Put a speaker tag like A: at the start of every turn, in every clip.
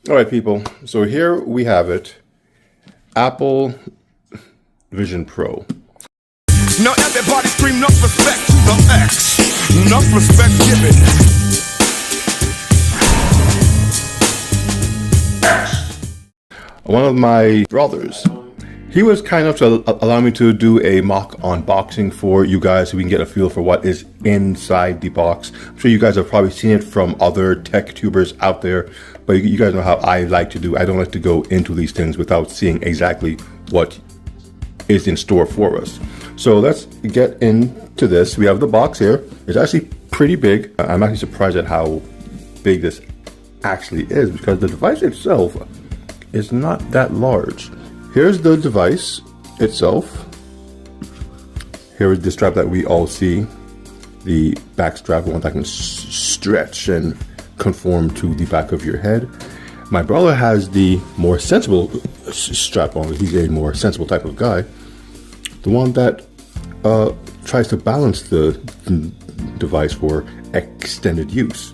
A: All right, people. So here we have it. Apple Vision Pro.
B: Now everybody scream enough respect to the X. Enough respect given.
A: One of my brothers, he was kind enough to allow me to do a mock unboxing for you guys so we can get a feel for what is inside the box. I'm sure you guys have probably seen it from other tech tubers out there, but you guys know how I like to do. I don't like to go into these things without seeing exactly what is in store for us. So let's get into this. We have the box here. It's actually pretty big. I'm actually surprised at how big this actually is because the device itself is not that large. Here's the device itself. Here is the strap that we all see. The back strap, one that can stretch and conform to the back of your head. My brother has the more sensible strap on. He's a more sensible type of guy. The one that tries to balance the device for extended use.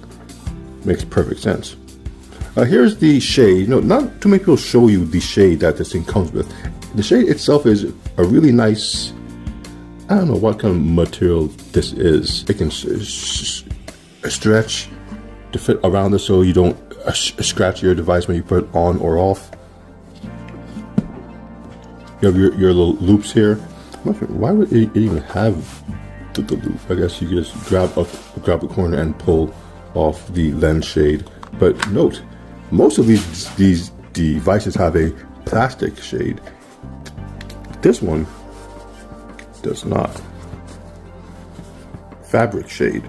A: Makes perfect sense. Here's the shade. No, not too many people show you the shade that this thing comes with. The shade itself is a really nice, I don't know what kind of material this is. It can stretch to fit around it so you don't scratch your device when you put it on or off. You have your little loops here. I'm not sure, why would it even have the loop? I guess you could just grab the corner and pull off the lens shade. But note, most of these devices have a plastic shade. This one does not. Fabric shade,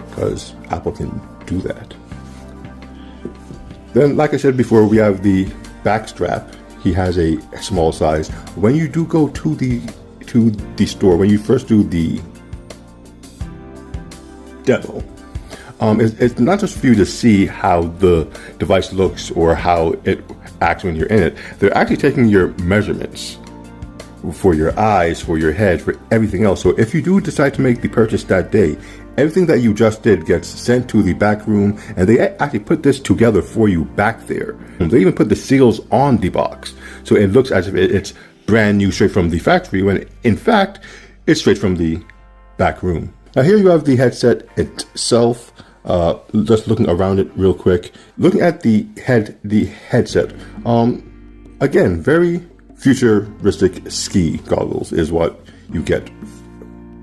A: because Apple can do that. Then, like I said before, we have the back strap. He has a small size. When you do go to the store, when you first do the demo, it's not just for you to see how the device looks or how it acts when you're in it. They're actually taking your measurements for your eyes, for your head, for everything else. So if you do decide to make the purchase that day, everything that you just did gets sent to the back room, and they actually put this together for you back there. And they even put the seals on the box, so it looks as if it's brand new straight from the factory, when in fact it's straight from the back room. Now here you have the headset itself. Just looking around it real quick, looking at the headset. Again, very futuristic ski goggles is what you get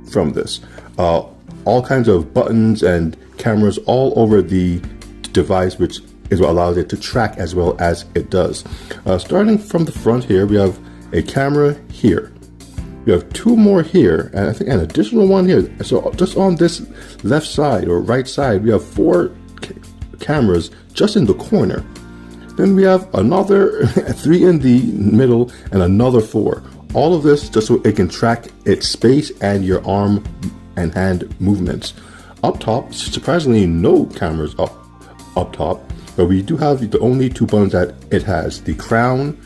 A: from this. All kinds of buttons and cameras all over the device, which is what allows it to track as well as it does. Starting from the front here, we have a camera here. We have two more here, and I think an additional one here. So just on this left side or right side, we have four cameras just in the corner. Then we have another 3 in the middle and another 4. All of this just so it can track its space and your arm and hand movements. Up top, surprisingly, no cameras up top, but we do have the only 2 buttons that it has. The crown,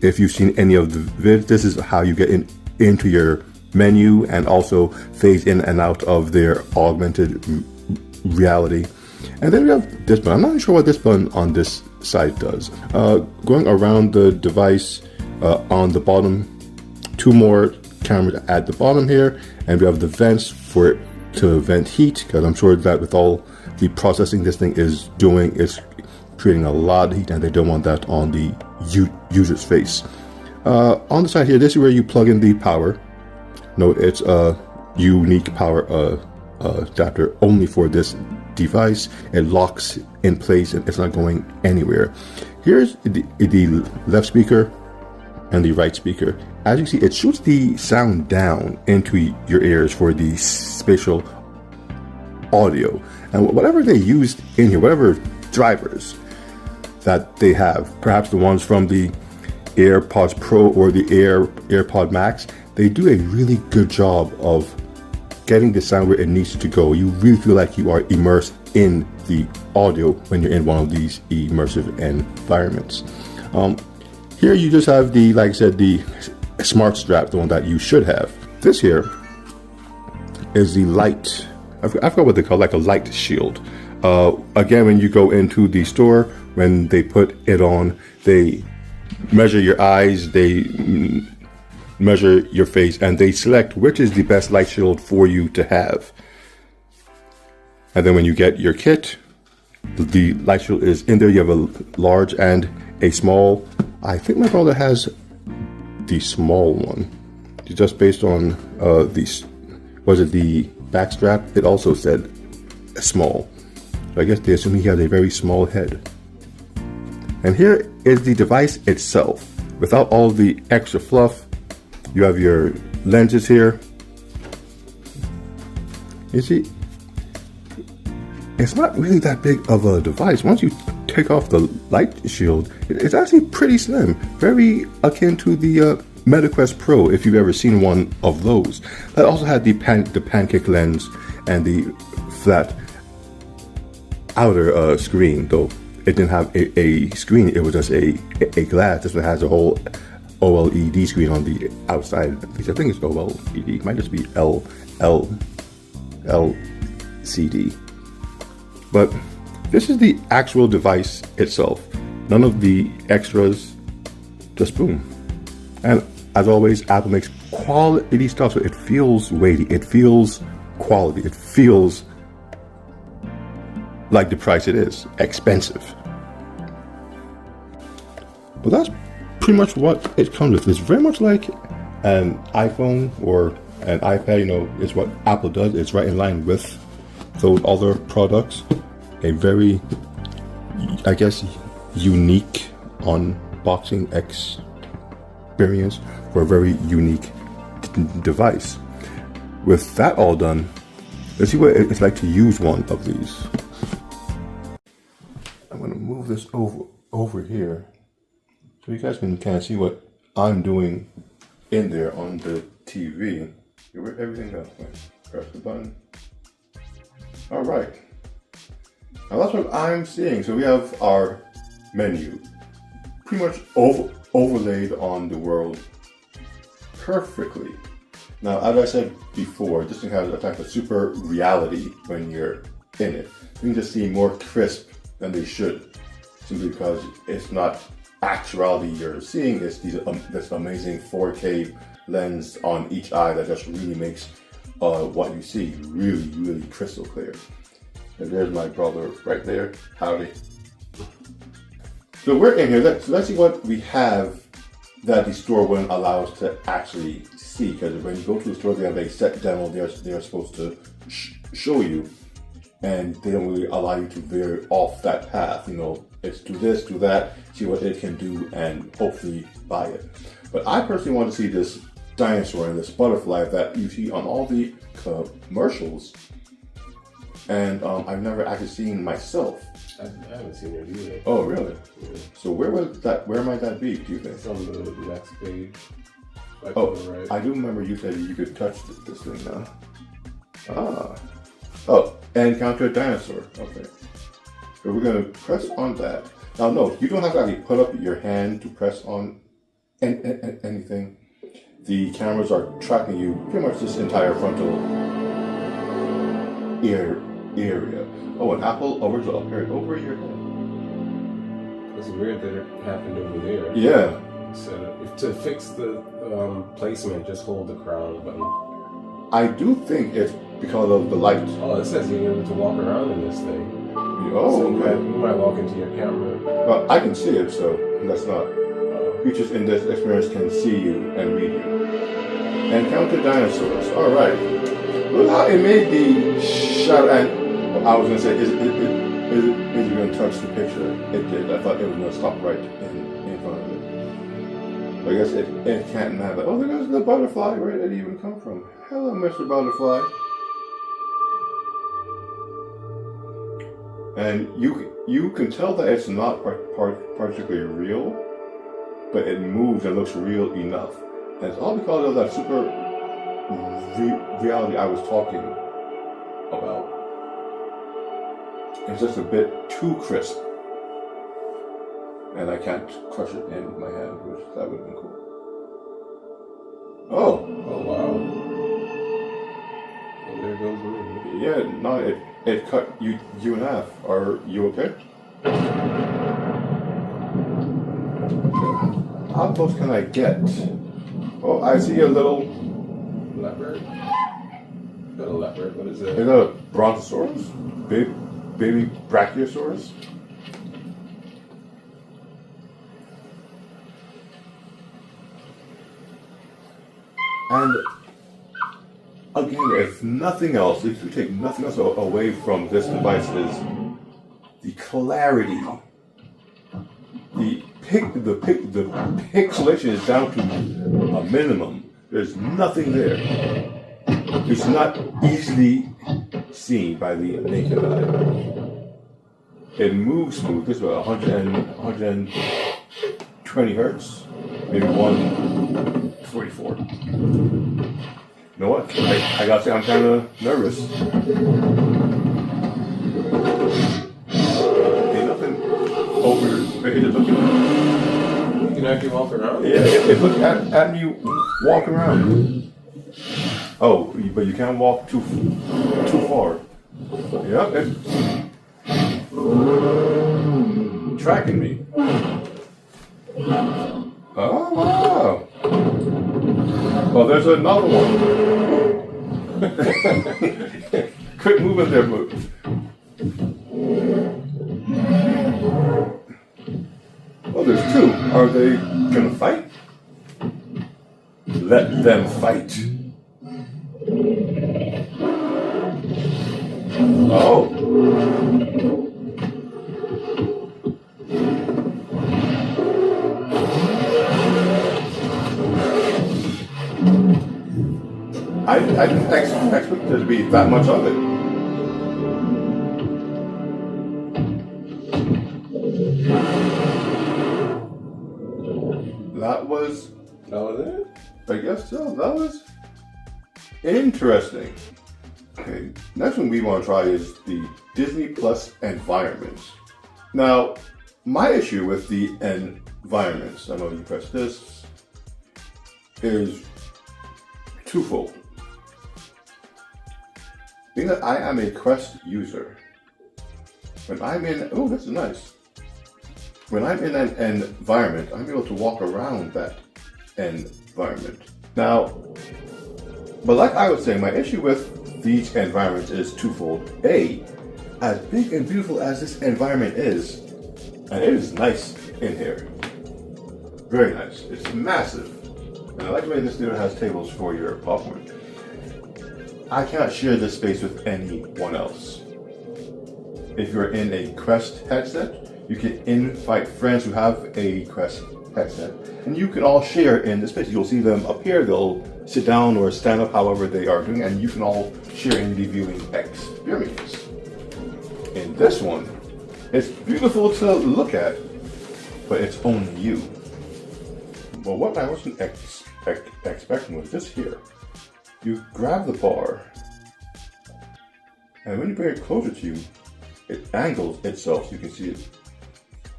A: if you've seen any of the vids, this is how you get into your menu and also phase in and out of their augmented reality. And then we have this button. I'm not even sure what this button on this side does. Going around the device, on the bottom, 2 more cameras at the bottom here, and we have the vents for it to vent heat, because I'm sure that with all the processing this thing is doing, it's creating a lot of heat, and they don't want that on the user's face. On the side here, this is where you plug in the power. Note it's a unique power adapter only for this device. It locks in place and it's not going anywhere. Here's the left speaker and the right speaker. As you see, it shoots the sound down into your ears for the spatial audio. And whatever they used in here, whatever drivers that they have, perhaps the ones from the AirPods Pro or the AirPod Max, they do a really good job of getting the sound where it needs to go. You really feel like you are immersed in the audio when you're in one of these immersive environments. Here you just have the, like I said, the smart strap, the one that you should have. This here is the light, I forgot what they call, like a light shield. Again, when you go into the store, when they put it on, they measure your eyes, they measure your face, and they select which is the best light shield for you to have. And then when you get your kit, the light shield is in there. You have a large and a small. I think my brother has the small one. Just based on the back strap? It also said small. So I guess they assume he has a very small head. And here is the device itself. Without all the extra fluff, you have your lenses here. You see, it's not really that big of a device. Once you take off the light shield, it's actually pretty slim. Very akin to the MetaQuest Pro, if you've ever seen one of those. That also had the pancake lens and the flat outer screen, though it didn't have a screen. It was just a glass. This one has a whole OLED screen on the outside. At least I think it's OLED. It might just be LCD. But this is the actual device itself. None of the extras, just boom. And as always, Apple makes quality stuff, so it feels weighty. It feels quality. It feels like the price it is, expensive. But that's pretty much what it comes with. It's very much like an iPhone or an iPad, you know, it's what Apple does. It's right in line with those other products. A very, I guess, unique unboxing experience for a very unique device. With that all done, let's see what it's like to use one of these. I'm going to move this over here so you guys can kind of see what I'm doing in there on the TV. Where everything goes. Press the button. All right. Now that's what I'm seeing. So we have our menu pretty much overlaid on the world perfectly. Now, as I said before, this thing has a type of super reality when you're in it. You can just see more crisp than they should, simply because it's not actuality you're seeing. It's this amazing 4K lens on each eye that just really makes what you see really, really crystal clear. And there's my brother right there. Howdy. So we're in here. Let's see what we have that the store wouldn't allow us to actually see. Because when you go to the store, they have a set demo they're supposed to show you. And they don't really allow you to veer off that path. You know, it's do this, do that, see what it can do, and hopefully buy it. But I personally want to see this dinosaur and this butterfly that you see on all the commercials. And I've never actually seen myself.
C: I haven't seen it either.
A: Oh, really?
C: Yeah.
A: So where might that be, do you think?
C: It's on the next page.
A: Right. I do remember you said you could touch this thing now. Ah. Oh, and encounter a dinosaur. Okay. So we're going to press on that. Now, no, you don't have to actually put up your hand to press on anything. The cameras are tracking you pretty much this entire frontal area. Oh, an apple original appeared over your head.
C: It's weird that it happened over there.
A: Yeah.
C: So to fix the placement, just hold the crown button.
A: I do think it's because of the light.
C: Oh, it says you're able to walk around in this thing.
A: Oh,
C: so
A: okay.
C: You might walk into your camera.
A: Well, I can see it, so that's not. Creatures in this experience can see you and read you. Encounter dinosaurs. All right. Look how it made the shot. And I was gonna say, is it gonna touch the picture? It did. I thought it was gonna stop right in front of it. I guess it can't matter. Oh, there goes the butterfly. Where did it even come from? Hello, Mr. Butterfly. And you can tell that it's not particularly real, but it moves and looks real enough. And it's all because of that super reality I was talking about. It's just a bit too crisp. And I can't crush it in my hand, which that would have been cool. Oh
C: wow. Well, there goes the movie.
A: Yeah, no, It cut you in half. Are you okay? How close can I get? Oh, I see a little
C: Leopard? Not a leopard, what is it?
A: Is that a brontosaurus? Baby brachiosaurus? And again, if nothing else, if you take nothing else away from this device, is the clarity. The pixelation is down to a minimum. There's nothing there. It's not easily seen by the naked eye. It moves smooth. This is about 120 hertz, maybe 144. You know what? I gotta say, I'm kind of nervous. Ain't nothing over here looking.
C: You can actually walk around?
A: Yeah, it looked at me walk around. Oh, but you can't walk too far. Yep, it's tracking me. Oh, wow. Well, there's another one. Quick move in there, move. Oh, there's two. Are they gonna fight? Let them fight. Oh. I didn't expect there to be that much of it. That was
C: it?
A: I guess so. That was interesting. Okay, next one we want to try is the Disney Plus environments. Now, my issue with the environments, I know you press this, is twofold. Being that I am a Quest user, when I'm in, oh, this is nice. When I'm in an environment, I'm able to walk around that environment. Now, but like I was saying, my issue with these environments is twofold. A, as big and beautiful as this environment is, and it is nice in here. Very nice. It's massive. And I like the way this dude has tables for your popcorn. I cannot share this space with anyone else. If you're in a Quest headset, you can invite friends who have a Quest headset, and you can all share in the space. You'll see them up here, they'll sit down or stand up, however they are doing, and you can all share in the viewing experience. In this one, it's beautiful to look at, but it's only you. Well, what I wasn't expecting was this here. You grab the bar, and when you bring it closer to you, it angles itself so you can see it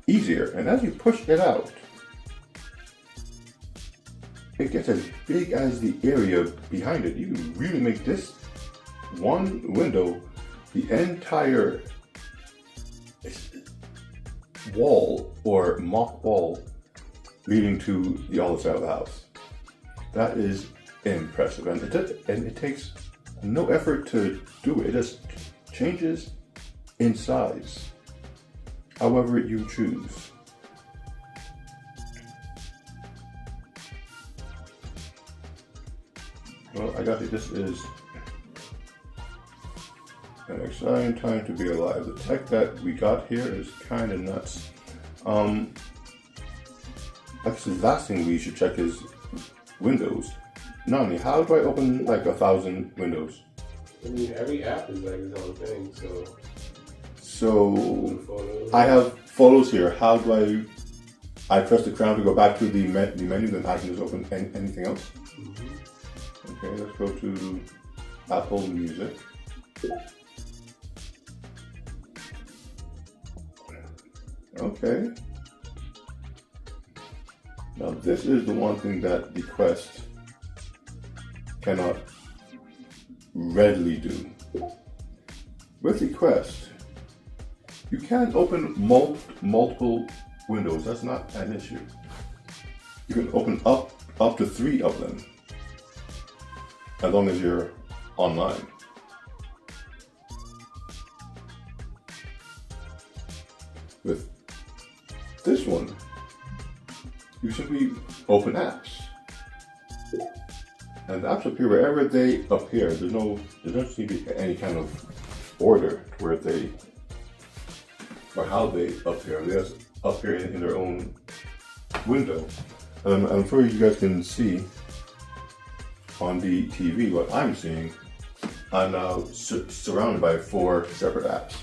A: easier. And as you push it out, it gets as big as the area behind it. You can really make this one window the entire wall or mock wall leading to the other side of the house. That is impressive, and it takes no effort to do it. It just changes in size however you choose. Well, I got it. This is an exciting time to be alive. The tech that we got here is kind of nuts. Actually, the last thing we should check is Windows. Not only, how do I open like 1,000 windows?
C: I mean, every app is like its own thing,
A: So I have photos here. How do I press the crown to go back to the menu, then I can just open anything else? Mm-hmm. Okay, let's go to Apple Music. Okay. Now this is the one thing that the Quest cannot readily do. with the Quest, you can open multiple windows. That's not an issue. You can open up to 3 of them, as long as you're online. With this one, you simply open apps. And the apps appear wherever they appear. There doesn't seem to be any kind of order where they, or how they appear. They just appear in their own window. And I'm sure you guys can see on the TV what I'm seeing. I'm now surrounded by 4 separate apps.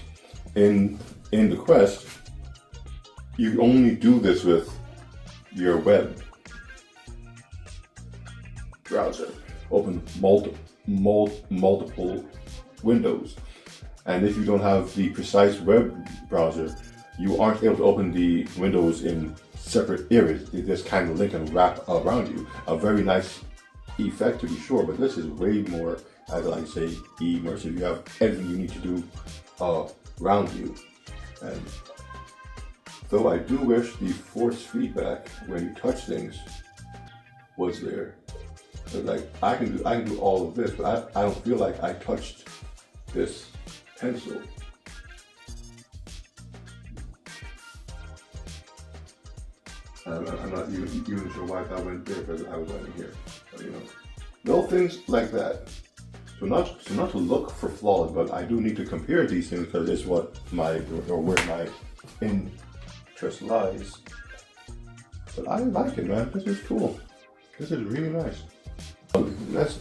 A: In the Quest, you only do this with your web browser. Open multiple windows. And if you don't have the precise web browser, you aren't able to open the windows in separate areas. They just kind of link and wrap around you. A very nice effect to be sure, but this is way more, as I say, immersive. You have everything you need to do around you. And though I do wish the force feedback when you touch things was there. But like I can do all of this, but I don't feel like I touched this pencil. I'm not even sure why that went there, because I was right in here. But, you know, little things like that. So not to look for flaws, but I do need to compare these things because it's what where my interest lies. But I like it, man. This is cool. This is really nice. Let's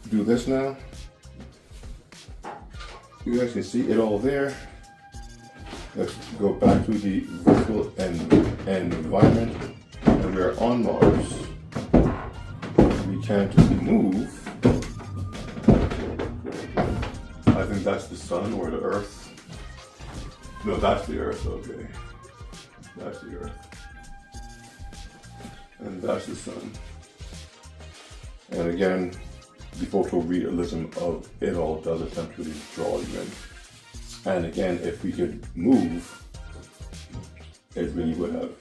A: do this now. You guys can see it all there. Let's go back to the virtual environment, and we're on Mars. We can't move. I think that's the sun or the Earth. No, that's the Earth, okay. That's the Earth. And that's the sun. And again, the photorealism of it all does attempt to draw you in. And again, if we could move, it really would have